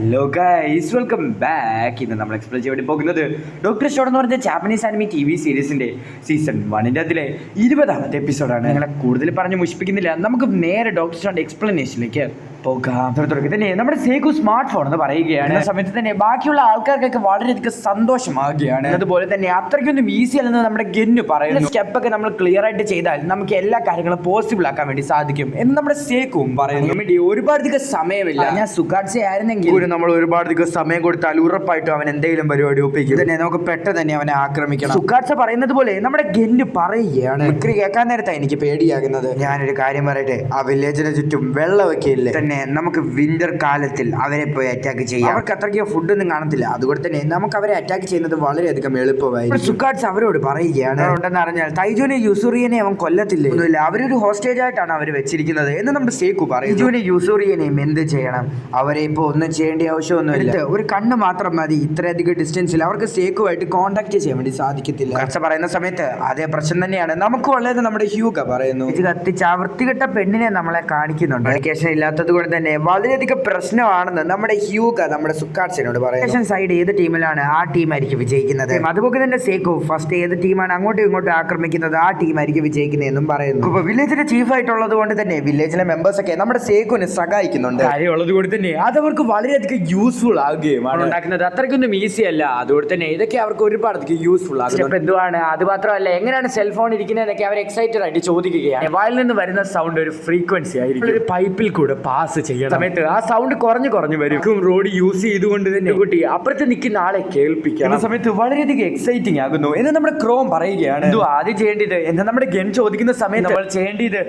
Hello guys, welcome back. ഇന്ന് നമ്മൾ explain ചെയ്യാൻ പോകുന്നത് ഡോക്ടർ സ്റ്റോൺ എന്ന് പറഞ്ഞ ജാപ്പനീസ് ആനിമി TV സീരീസിന്റെ സീസൺ 1 അതിലെ 20ാമത്തെ എപ്പിസോഡാണ്. ഞങ്ങളെ കൂടുതൽ പറഞ്ഞ് മുഷിപ്പിക്കുന്നില്ല, നമുക്ക് നേരെ ഡോക്ടർ സ്റ്റോണിന്റെ എക്സ്പ്ലനേഷനിലേക്ക് പോകാം. തന്നെ നമ്മുടെ സേക്കു സ്മാർട്ട് ഫോൺ എന്ന് പറയുകയാണ്. സമയത്ത് തന്നെ ബാക്കിയുള്ള ആൾക്കാർക്കൊക്കെ വളരെയധികം സന്തോഷമാകുകയാണ്. അതുപോലെ തന്നെ അത്രയ്ക്കൊന്നും ഈസി അല്ലെന്ന് നമ്മുടെ ഗെന്നു പറയുന്നു. സ്റ്റെപ്പൊക്കെ നമ്മൾ ക്ലിയർ ആയിട്ട് ചെയ്താൽ നമുക്ക് എല്ലാ കാര്യങ്ങളും പോസിബിൾ ആക്കാൻ വേണ്ടി സാധിക്കും എന്ന് നമ്മുടെ സേക്കും പറയുന്നു. വേണ്ടി ഒരുപാടധികം സമയമില്ല. ഞാൻ സുഖാട്സെ ആയിരുന്നെങ്കിൽ നമ്മൾ ഒരുപാടധികം സമയം കൊടുത്താൽ ഉറപ്പായിട്ടും അവൻ എന്തെങ്കിലും പരിപാടി ഒപ്പിക്കും. തന്നെ നമുക്ക് പെട്ടെന്ന് തന്നെ അവനെ ആക്രമിക്കണം. സുഖാട്സ പറയുന്നത് പോലെ നമ്മുടെ ഗെന്നു പറയുകയാണ്. മിക്രി കേൾക്കാൻ നേരത്താണ് എനിക്ക് പേടിയാകുന്നത്. ഞാനൊരു കാര്യം പറയട്ടെ, ആ വില്ലേജിന് ചുറ്റും വെള്ളമൊക്കെ ഇല്ലേ, തന്നെ നമുക്ക് വിന്റർ കാലത്തിൽ അവരെ പോയി അറ്റാക്ക് ചെയ്യാം. അവർക്ക് അത്രയ്ക്ക് ഫുഡൊന്നും കാണത്തില്ല, അതുകൊണ്ട് തന്നെ നമുക്ക് അവരെ അറ്റാക്ക് ചെയ്യുന്നത് വളരെയധികം എളുപ്പമായി. സുഖാട്സ് അവരോട് പറയുകയാണ്, ഉണ്ടെന്ന് അറിഞ്ഞാൽ തൈജുനെ യൂസൂറിയനെ അവൻ കൊല്ലത്തില്ലേ, ഒന്നുമില്ല, അവരൊരു ഹോസ്റ്റേജ് ആയിട്ടാണ് അവർ വെച്ചിരിക്കുന്നത് എന്ന് നമ്മുടെ സേക്കു പറയും. തൈജുനെ യൂസൂറിയനെയും എന്ത് ചെയ്യണം, അവരെ ഇപ്പോൾ ഒന്നും ചെയ്യേണ്ട ആവശ്യമൊന്നുമില്ല. ഒരു കണ്ണ് മാത്രം മതി. ഇത്രയധികം ഡിസ്റ്റൻസിൽ അവർക്ക് സേക്കുമായിട്ട് കോണ്ടാക്ട് ചെയ്യാൻ വേണ്ടി സാധിക്കത്തില്ല. കർച്ച പറയുന്ന സമയത്ത് അതേ പ്രശ്നം തന്നെയാണ് നമുക്ക് ഉള്ളത്. നമ്മുടെ ഹ്യൂഗ പറയുന്നു, ഇത് കത്തിച്ച ആ വൃത്തികെട്ട പെണ്ണിനെ നമ്മളെ കാണിക്കുന്നുണ്ട്. എഡ്യൂക്കേഷൻ ഇല്ലാത്തത് കൊണ്ട് തന്നെ വളരെയധികം പ്രശ്നമാണെന്ന് നമ്മുടെ ഹ്യൂഗ നമ്മുടെ സുക്കാട്സിനോട് പറയുന്നു. സൈഡ് ഏത് ടീമിലാണ് ആ ടീമായിരിക്കും വിജയിക്കുന്നത്. അതുപോലെ തന്നെ സേക്കു ഫസ്റ്റ് ഏത് ടീമാണ് അങ്ങോട്ടും ഇങ്ങോട്ടും ആക്രമിക്കുന്നത് ആ ടീമായിരിക്കും വിജയിക്കുന്നത് എന്നും പറയുന്നു. ഇപ്പൊ വില്ലേജിന്റെ ചീഫ് ആയിട്ടുള്ളത് കൊണ്ട് തന്നെ വില്ലേജിലെ മെമ്പേഴ്സ് ഒക്കെ നമ്മുടെ സേക്കുവിനെ സഹായിക്കുന്നുണ്ട്. കാര്യമുള്ളത് കൊണ്ട് തന്നെ അത് അവർക്ക് വളരെയധികം യൂസ്ഫുൾ ആകുകയും ഉണ്ടാക്കുന്നത് അത്രയ്ക്കൊന്നും ഈസി അല്ല. അതുകൊണ്ട് തന്നെ ഇതൊക്കെ അവർക്ക് ഒരുപാടധികം യൂസ്ഫുൾ ആകും. എന്തുവാണ് അത് മാത്രമല്ല, എങ്ങനെയാണ് സെൽഫോൺ ഇരിക്കുന്നതൊക്കെ അവർ എക്സൈറ്റഡ് ആയിട്ട് ചോദിക്കുകയാണ്. വായിൽ നിന്ന് വരുന്ന സൗണ്ട് ഒരു ഫ്രീക്വൻസി ആയിരിക്കും, ഒരു പൈപ്പിൽ കൂടെ പാസ് ചെയ്യണം സമയത്ത് ആ സൗണ്ട് കുറഞ്ഞു വരും. റോഡ് യൂസ് ചെയ്തുകൊണ്ട് തന്നെ കുട്ടി അപ്പുറത്ത് നിൽക്കുന്ന ആളെ കേൾപ്പിക്കണം. സമയത്ത് വളരെയധികം എക്സൈറ്റിംഗ് ആകുന്നു എന്ന് നമ്മുടെ ക്രോം പറയുകയാണ്. എന്തോ ആദ്യം ചെയ്യേണ്ടത് എന്ന് നമ്മുടെ ഗെൻ ചോദിക്കുന്ന സമയത്ത് നമ്മൾ ചെയ്യേണ്ടത്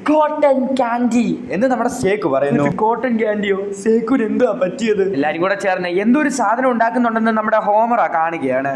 കോട്ടൺ ക്യാൻഡി എന്ന് നമ്മുടെ സേക്കു പറയുന്നു. കോട്ടൺ ക്യാൻഡിയോ? സേക്കുന് എന്തുവാ പറ്റിയത്? എല്ലാരും കൂടെ ചേർന്ന് എന്തോ ഒരു സാധനം ഉണ്ടാക്കുന്നുണ്ടെന്ന് നമ്മുടെ ഹോമറ കാണുകയാണ്.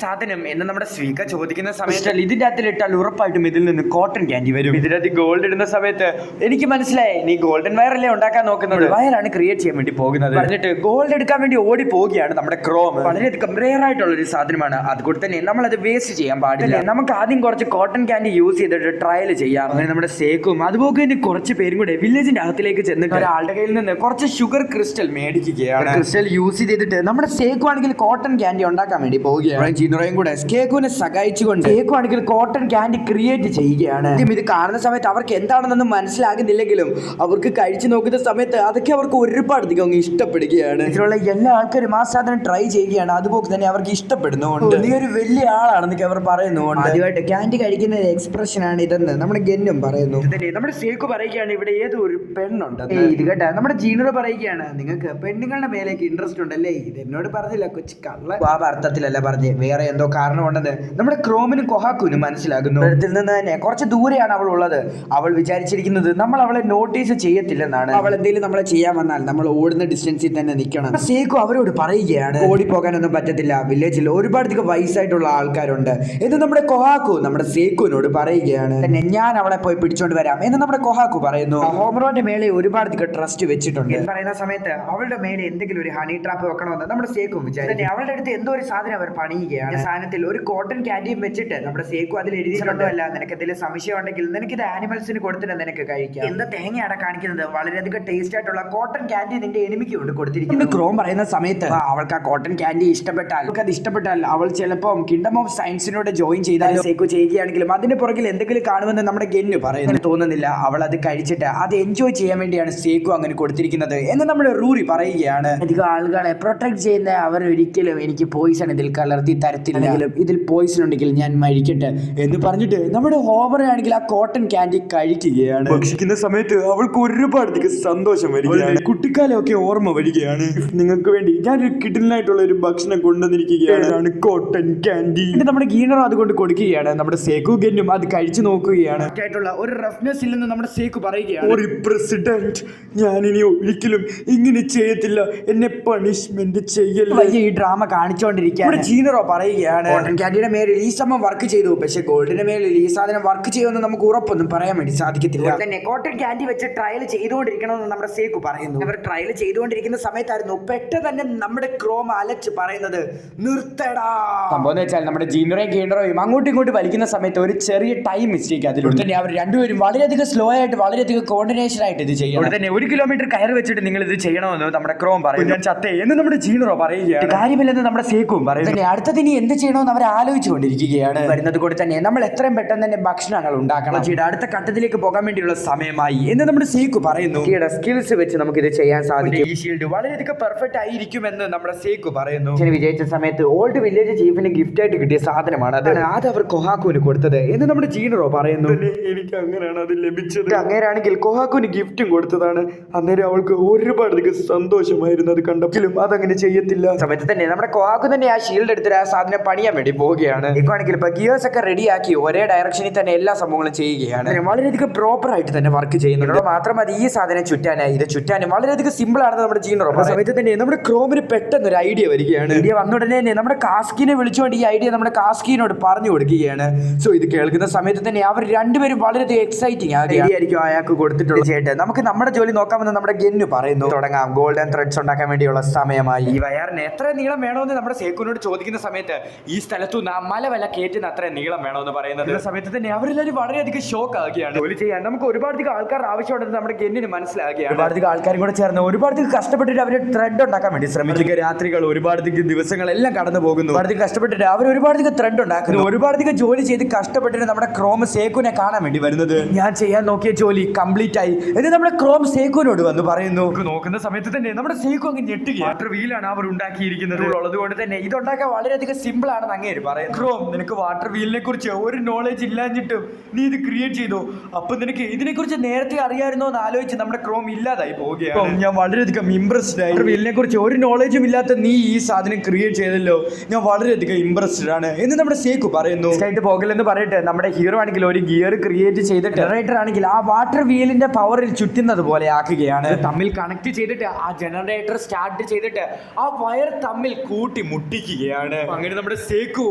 സാധനം എന്ന് നമ്മുടെ സ്വീക ചോദിക്കുന്ന സമയത്ത് ഇതിന്റെ അകത്തിലിട്ടാൽ ഉറപ്പായിട്ടും ഇതിൽ നിന്ന് കോട്ടൺ ക്യാൻഡി വരും. ഇതിനകത്ത് ഗോൾഡ് ഇടുന്ന സമയത്ത് എനിക്ക് മനസ്സിലായി, നീ ഗോൾഡൻ വയറല്ലേ ഉണ്ടാക്കാൻ നോക്കുന്നത്, വയറാണ് ക്രിയേറ്റ് ചെയ്യാൻ വേണ്ടി പോകുന്നത് പറഞ്ഞിട്ട് ഗോൾഡ് എടുക്കാൻ വേണ്ടി ഓടി പോവുകയാണ് നമ്മുടെ ക്രോം. വളരെയധികം റെയർ ആയിട്ടുള്ള ഒരു സാധനമാണ്, അതുകൊണ്ട് തന്നെ നമ്മൾ അത് വേസ്റ്റ് ചെയ്യാൻ പാടില്ല. നമുക്ക് ആദ്യം കുറച്ച് കോട്ടൺ ക്യാൻഡി യൂസ് ചെയ്തിട്ട് ട്രയൽ ചെയ്യാം. അങ്ങനെ നമ്മുടെ സേക്കും അതുപോലെ തന്നെ കുറച്ച് പേരും കൂടെ വില്ലേജിന്റെ അകത്തിലേക്ക് ചെന്നിട്ട് ഒരാളുടെ കയ്യിൽ നിന്ന് കുറച്ച് ഷുഗർ ക്രിസ്റ്റൽ മേടിക്കുകയാണ്. ക്രിസ്റ്റൽ യൂസ് ചെയ്തിട്ട് നമ്മുടെ സേക്കു ആണെങ്കിൽ കോട്ടൺ ക്യാൻഡി ഉണ്ടാക്കാൻ വേണ്ടി പോവുകയാണ്. ജിനോയും കൂടെ സ്കേക്കുവിനെ സഹായിച്ചുകൊണ്ട് സേക്കു ആണെങ്കിൽ കോട്ടൺ ക്യാൻഡി ക്രിയേറ്റ് ചെയ്യുകയാണ്. ഇത് കാണുന്ന സമയത്ത് അവർക്ക് എന്താണെന്നൊന്നും മനസ്സിലാകുന്നില്ലെങ്കിലും അവർക്ക് കഴിച്ചു നോക്കുന്ന സമയത്ത് അതൊക്കെ അവർക്ക് ഒരുപാടധികം ഇഷ്ടപ്പെടുകയാണ്. ഇതിലുള്ള എല്ലാ ആൾക്കാരും ആ സാധനം ട്രൈ ചെയ്യുകയാണ്. അതുപോലെ തന്നെ അവർക്ക് ഇഷ്ടപ്പെടുന്നുണ്ട്. നീ ഒരു വലിയ ആളാണെന്നൊക്കെ അവർ പറയുന്നുണ്ട്. ആദ്യമായിട്ട് ക്യാൻഡി കഴിക്കുന്ന എക്സ്പ്രഷൻ ആണ് ഇതെന്ന് നമ്മുടെ ഗെന്നും പറയുന്നു. നമ്മുടെ സേക്കു പറയുകയാണ്, ഇവിടെ ഏതോ ഒരു പെണ്ണുണ്ട്. ഇത് കേട്ടാ നമ്മുടെ ജീനോ പറയുകയാണ്, നിങ്ങൾക്ക് പെണ്ണുങ്ങളുടെ മേലേക്ക് ഇൻട്രസ്റ്റ് ഉണ്ടല്ലേ, ഇത് എന്നോട് പറഞ്ഞില്ല കൊച്ചു കള്ള. ആ അർത്ഥത്തിലല്ല പറഞ്ഞ്, വേറെ എന്തോ കാരണമുണ്ടെന്ന് നമ്മുടെ ക്രോമിനും കൊഹാക്കുനും മനസ്സിലാകുന്നു. ഇതിൽ നിന്ന് തന്നെ കുറച്ച് ദൂരെയാണ് അവൾ ഉള്ളത്. അവൾ വിചാരിച്ചിരിക്കുന്നത് നമ്മൾ അവളെ നോട്ടീസ് ചെയ്യത്തില്ലെന്നാണ്. അവൾ എന്തെങ്കിലും നമ്മളെ ചെയ്യാൻ വന്നാൽ നമ്മൾ ഓടുന്ന ഡിസ്റ്റൻസിൽ തന്നെ നിൽക്കണം. സേക്കു അവരോട് പറയുകയാണ്, ഓടിപ്പോകാനൊന്നും പറ്റത്തില്ല, വില്ലേജിൽ ഒരുപാടധികം വയസ്സായിട്ടുള്ള ആൾക്കാരുണ്ട് എന്ന് നമ്മുടെ കൊഹാക്കു നമ്മുടെ സേക്കുവിനോട് പറയുകയാണ്. തന്നെ ഞാൻ അവളെ പോയി പിടിച്ചോണ്ട് വരാം എന്ന് നമ്മുടെ കൊഹാക്കു പറയുന്നു. ഹോമറോന്റെ മേലെ ഒരുപാടധികം ട്രസ്റ്റ് വെച്ചിട്ടുണ്ട് എന്ന് പറയുന്ന സമയത്ത് അവളുടെ മേലെ എന്തെങ്കിലും ഒരു ഹണി ട്രാപ്പ് വെക്കണമെന്ന് നമ്മുടെ സേക്കും വിചാരിച്ചു. അവളുടെ അടുത്ത് എന്തോ ഒരു സാധനം അവർ പണിയുകയാണ്. സാധനത്തിൽ ഒരു കോട്ടൺ ക്യാൻഡിയും വെച്ചിട്ട് നമ്മുടെ സേക്കു അതിൽ എഴുതിയിട്ടുണ്ടോ അല്ല, നിനക്ക് എന്തെങ്കിലും സംശയം ഉണ്ടെങ്കിൽ നിനക്ക് ഇത് ആനിമൽസിന് കൊടുത്തിട്ട് നിനക്ക് കഴിക്കാം. എന്താ തേങ്ങയാണ് കാണിക്കുന്നത്, വളരെയധികം ടേസ്റ്റ് ആയിട്ടുള്ള കോട്ടൺ ക്യാൻഡി നിന്റെ എനിമിക്ക് കൊണ്ട് കൊടുത്തിരിക്കുന്നു. ക്രോം പറയുന്ന സമയത്ത് അവൾക്ക് ആ കോട്ടൺ ക്യാൻഡി ഇഷ്ടപ്പെട്ടാൽ, അത് ഇഷ്ടപ്പെട്ടാൽ അവൾ ചിലപ്പോൾ കിങ്ഡം ഓഫ് സയൻസിനോട് ജോയിൻ ചെയ്താൽ സേക്കു ചെയ്യുകയാണെങ്കിലും അതിന്റെ പുറകിൽ എന്തെങ്കിലും കാണുമെന്ന് നമ്മുടെ ഗെന്നു പറയുന്നു. തോന്നുന്നില്ല, അവൾ അത് കഴിച്ചിട്ട് അത് എൻജോയ് ചെയ്യാൻ വേണ്ടിയാണ് സേക്കു അങ്ങനെ കൊടുത്തിരിക്കുന്നത് എന്ന് നമ്മുടെ റൂറി പറയുകയാണ്. അധികം ആളുകളെ പ്രൊട്ടക്ട് ചെയ്യുന്ന അവർ ഒരിക്കലും എനിക്ക് പോയിസൺ ഇതിൽ കലർത്തി തരത്തില്ലെങ്കിലും ഇതിൽ പോയിസൺ ഉണ്ടെങ്കിൽ ഞാൻ മരിക്കട്ടെ എന്ന് പറഞ്ഞിട്ട് നമ്മുടെ ഹോമറെ ആണെങ്കിൽ ആ കോട്ടൺ ക്യാൻഡി കഴിക്കുകയാണ്. ഭക്ഷിക്കുന്ന സമയത്ത് അവൾക്ക് ഒരുപാടധികം സന്തോഷം വരികയാണ്. കുട്ടിക്കാലമൊക്കെ ഓർമ്മ വരികയാണ്. നിങ്ങൾക്ക് വേണ്ടി ഞാനൊരു കിടിലനായിട്ടുള്ള ഒരു ഭക്ഷണം കൊണ്ടുവന്നിരിക്കുകയാണ്, കോട്ടൺ ക്യാൻഡി. നമ്മുടെ ഗീനർ അതുകൊണ്ട് കൊടുക്കുകയാണ്. നമ്മുടെ സേക്കു ഗെന്നും അത് കഴിച്ചു നോക്കുകയാണ്. ആയിട്ടുള്ള ഒരു റഫ്നെസ് ഇല്ലെന്ന് നമ്മുടെ സേക്കു പറയുകയാണ്. ഒരു പ്രസിഡന്റ്, ഞാൻ ഇനി ഒരിക്കലും ഇങ്ങനെ ചെയ്യത്തില്ല, എന്നെ പണിഷ്മെന്റ് ചെയ്യല്ല. ഈ ഡ്രാമ കാണിച്ചുകൊണ്ടിരിക്കുകയാണ്. ജീനർ ജീനറോ പറയുകയാണ് കോട്ടൺ ക്യാൻഡിയുടെ മേലിൽ ഈ സമയം വർക്ക് ചെയ്തു, പക്ഷെ ഗോൾഡിന്റെ മേലിൽ ഈ സാധനം വർക്ക് ചെയ്യുമെന്ന് നമുക്ക് ഉറപ്പൊന്നും പറയാൻ വേണ്ടി സാധിക്കത്തില്ല. തന്നെ കോട്ടൺ ക്യാൻഡി വെച്ച് ട്രയൽ ചെയ്തുകൊണ്ടിരിക്കണമെന്ന് നമ്മുടെ സേക്കു പറയുന്നു. അവർ ട്രയൽ ചെയ്തുകൊണ്ടിരിക്കുന്ന സമയത്തായിരുന്നു പെട്ടെന്ന് തന്നെ നമ്മുടെ ക്രോം അലച്ച് പറയുന്നത് നിർത്തടാ. സംഭവം എന്ന് വെച്ചാൽ നമ്മുടെ ജീനറോയും ഗെയിനറോയും അങ്ങോട്ടും ഇങ്ങോട്ടും വലിക്കുന്ന സമയത്ത് ഒരു ചെറിയ ടൈം മിസ്റ്റേക്ക് അതിലൂടെ തന്നെ അവർ രണ്ടുപേരും വളരെയധികം സ്ലോ ആയിട്ട് വളരെയധികം കോർഡിനേഷൻ ആയിട്ട് ഇത് ചെയ്യണം. തന്നെ 1 കിലോമീറ്റർ കയറി വെച്ചിട്ട് നിങ്ങൾ ഇത് ചെയ്യണമെന്ന് നമ്മുടെ ക്രോം പറയും. ഞാൻ ചത്തേ എന്ന് നമ്മുടെ ജീനറോ പറയുകയാണ്. കാര്യമില്ലെന്ന് നമ്മുടെ സേക്കും പറയും. തന്നെ അടുത്തത് ഇനി എന്ത് ചെയ്യണമെന്ന് അവർ ആലോചിച്ചുകൊണ്ടിരിക്കുകയാണ്. വരുന്നത് കൂടെ തന്നെ നമ്മൾ എത്രയും പെട്ടെന്ന് തന്നെ ഭക്ഷണങ്ങൾ ഉണ്ടാക്കണം. അടുത്ത ഘട്ടത്തിലേക്ക് പോകാൻ വേണ്ടിയുള്ള സമയമായി എന്ന് നമ്മുടെ സേക്കു പറയുന്നു. സ്കിൽസ് വെച്ച് നമുക്ക് ഇത് ചെയ്യാൻ സാധിക്കും. ഈ ഷീൽഡ് വളരെയധികം പെർഫെക്റ്റ് ആയിരിക്കുമെന്ന് നമ്മുടെ സേക്കു പറയുന്നു. വിജയിച്ച സമയത്ത് ഓൾഡ് വില്ലേജ് ചീഫിന് ഗിഫ്റ്റ് ആയിട്ട് കിട്ടിയ സാധനമാണ് അത് അവർ കൊഹാക്കുവിന് കൊടുത്തത് എന്ന് നമ്മുടെ ജീനറോ പറയുന്നു. എനിക്ക് അങ്ങനെയാണ് അത് ലഭിച്ചത്. അങ്ങനെയാണെങ്കിൽ കൊഹാക്കുവിന് ഗിഫ്റ്റും കൊടുത്തതാണ്. അന്നേരം അവൾക്ക് ഒരുപാടധികം സന്തോഷമായിരുന്നു അത് കണ്ടെങ്കിലും അതങ്ങനെ ചെയ്യത്തില്ല. സമയത്ത് തന്നെ നമ്മുടെ കൊഹാക്കു തന്നെ ആ ഷീൽഡ് എടുത്തിട്ട് ആ സാധനം പണിയാൻ വേണ്ടി പോവുകയാണ്. ഇക്കാണെങ്കിൽ ഇപ്പൊ ഗിയേഴ്സ് ഒക്കെ റെഡിയാക്കി ഒരേ ഡയറക്ഷനിൽ തന്നെ എല്ലാ സംഭവങ്ങളും ചെയ്യുകയാണ്. വളരെയധികം പ്രോപ്പർ ആയിട്ട് തന്നെ വർക്ക് ചെയ്യുന്നുണ്ട്. മാത്രമല്ല ഈ സാധനം ചുറ്റാനായി ഇത് ചുറ്റാനും വളരെയധികം സിമ്പിൾ ആണെന്ന് നമ്മുടെ ജീനറോ. ആ സമയത്ത് തന്നെ നമ്മുടെ ക്രോമിന് പെട്ടെന്ന് ഒരു ഐഡിയ വരികയാണ്. ഐഡിയ വന്ന ഉടനെ തന്നെ നമ്മുടെ കാസ്കിനെ വിളിച്ചുകൊണ്ട് ഈ ഐഡിയ നമ്മുടെ കാസ്കിനോട് പറഞ്ഞു കൊടുക്കുകയാണ്. സോ ഇത് കേൾക്കുന്ന സമയത്ത് തന്നെ അവർ രണ്ടുപേരും വളരെയധികം എക്സൈറ്റിംഗ് ആയിരിക്കും അയാൾക്ക് കൊടുത്തിട്ടുള്ള ചേട്ടൻ. നമുക്ക് നമ്മുടെ ജോലി നോക്കാമെന്ന് നമ്മുടെ ഗെന്നു പറയുന്നു. തുടങ്ങാം. ഗോൾഡൻ ത്രെഡ്സ് ഉണ്ടാക്കാൻ വേണ്ടിയുള്ള സമയമായി. ഈ വയറിന് എത്ര നീളം വേണമെന്ന് നമ്മുടെ സേക്കുനോട് ചോദിക്കുന്ന സമയത്ത് ഈ സ്ഥലത്തു മല വില കയറ്റുന്ന അത്ര നീളം വേണമെന്ന് പറയുന്നത് സമയത്ത് തന്നെ അവരെല്ലാവരും വളരെയധികം ഷോക്ക് ആവുകയാണ്. ജോലി ചെയ്യാൻ നമുക്ക് ഒരുപാടധികം ആൾക്കാർ ആവശ്യമുണ്ടെന്ന് നമ്മുടെ ഗെന്നിന് മനസ്സിലാക്കുകയാണ്. ഒരുപാടധികം ആൾക്കാരും കൂടെ ചേർന്ന് ഒരുപാടധികം കഷ്ടപ്പെട്ടിട്ട് അവർ ത്രെഡ് ഉണ്ടാക്കാൻ വേണ്ടി ശ്രമിക്കുക. രാത്രികൾ ഒരുപാടധികം ദിവസങ്ങളെല്ലാം കടന്നു പോകുന്നു. ഒരുപാടധികം കഷ്ടപ്പെട്ടിട്ട് അവർ ഒരുപാടധികം ത്രെഡ് ഉണ്ടാക്കുന്നു. ഒരുപാടധികം ജോലി ചെയ്ത് കഷ്ടപ്പെട്ടിട്ട് നമ്മുടെ ക്രോം സേക്കുനെ കാണാൻ വേണ്ടി വരുന്നത്. ഞാൻ ചെയ്യാൻ നോക്കിയ ജോലി കംപ്ലീറ്റ് ആയി എന്ന് നമ്മുടെ ക്രോം സേക്കുനോട് വന്ന് പറയുന്നു. നോക്കുന്ന സമയത്ത് തന്നെ നമ്മുടെ സേക്കു അങ്ങ് ഞെട്ടുകയാണ്. വാട്ടർ വീലാണ് അവർ ഉണ്ടാക്കിയിരിക്കുന്നത്. ഉള്ളതുകൊണ്ട് തന്നെ ഇതുണ്ടാക്കാൻ വളരെയധികം സിമ്പിൾ ആണെന്ന് അങ്ങേര് പറയും. ക്രോം, നിനക്ക് വാട്ടർ വീലിനെ കുറിച്ച് ഒരു നോളേജ് ഇല്ലാഞ്ഞിട്ടും നീ ഇത് ക്രിയേറ്റ് ചെയ്തു. അപ്പൊ നിനക്ക് ഇതിനെ കുറിച്ച് നേരത്തെ അറിയാമായിരുന്നോ എന്ന് ആലോചിച്ച് നമ്മുടെ ക്രോം ഇല്ലാതായി പോവുകയാണ്. ഞാൻ വളരെയധികം ഇംപ്രസ്ഡ് ആയി. വീലിനെ കുറിച്ച് ഒരു നോളേജും ഇല്ലാത്ത നീ ഈ സാധനം ക്രിയേറ്റ് ചെയ്തല്ലോ, ഞാൻ വളരെയധികം ഇംപ്രസ്ഡ് ആണ് എന്ന് നമ്മുടെ സേക്കു പറയുന്നു. ആയിട്ട് പോകില്ലെന്ന് പറയട്ടെ നമ്മുടെ ഹീറോ ആണെങ്കിൽ ഒരു ഗിയർ ക്രിയേറ്റ് ചെയ്തിട്ട് ജനറേറ്റർ ആണെങ്കിൽ ആ വാട്ടർ വീലിന്റെ പവറിൽ ചുറ്റുന്നത് പോലെ ആക്കുകയാണ്. തമ്മിൽ കണക്ട് ചെയ്തിട്ട് ആ ജനറേറ്റർ സ്റ്റാർട്ട് ചെയ്തിട്ട് ആ വയർ തമ്മിൽ കൂട്ടി മുട്ടിക്കുകയാണ്. അങ്ങനെ നമ്മുടെ സേക്കു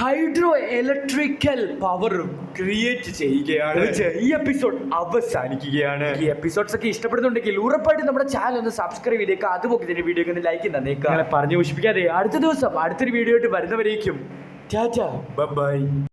ഹൈഡ്രോ ഇലക്ട്രിക്കൽ പവർ ക്രിയേറ്റ് ചെയ്യുകയാണ്. ഈ എപ്പിസോഡ് അവസാനിക്കുകയാണ്. ഈ എപ്പിസോഡ്സ് ഒക്കെ ഇഷ്ടപ്പെടുന്നുണ്ടെങ്കിൽ ഉറപ്പായിട്ട് നമ്മുടെ ചാനൽ ഒന്ന് സബ്സ്ക്രൈബ് ചെയ്തേക്കുക. അതുപോലെ തന്നെ വീഡിയോ ഒന്ന് ലൈക്ക് തന്നേക്കുക. പറഞ്ഞു മുഷിപ്പിക്കാതെ അടുത്ത ദിവസം അടുത്തൊരു വീഡിയോ ആയിട്ട് വരുന്നവരേക്കും ടാറ്റാ ബൈ.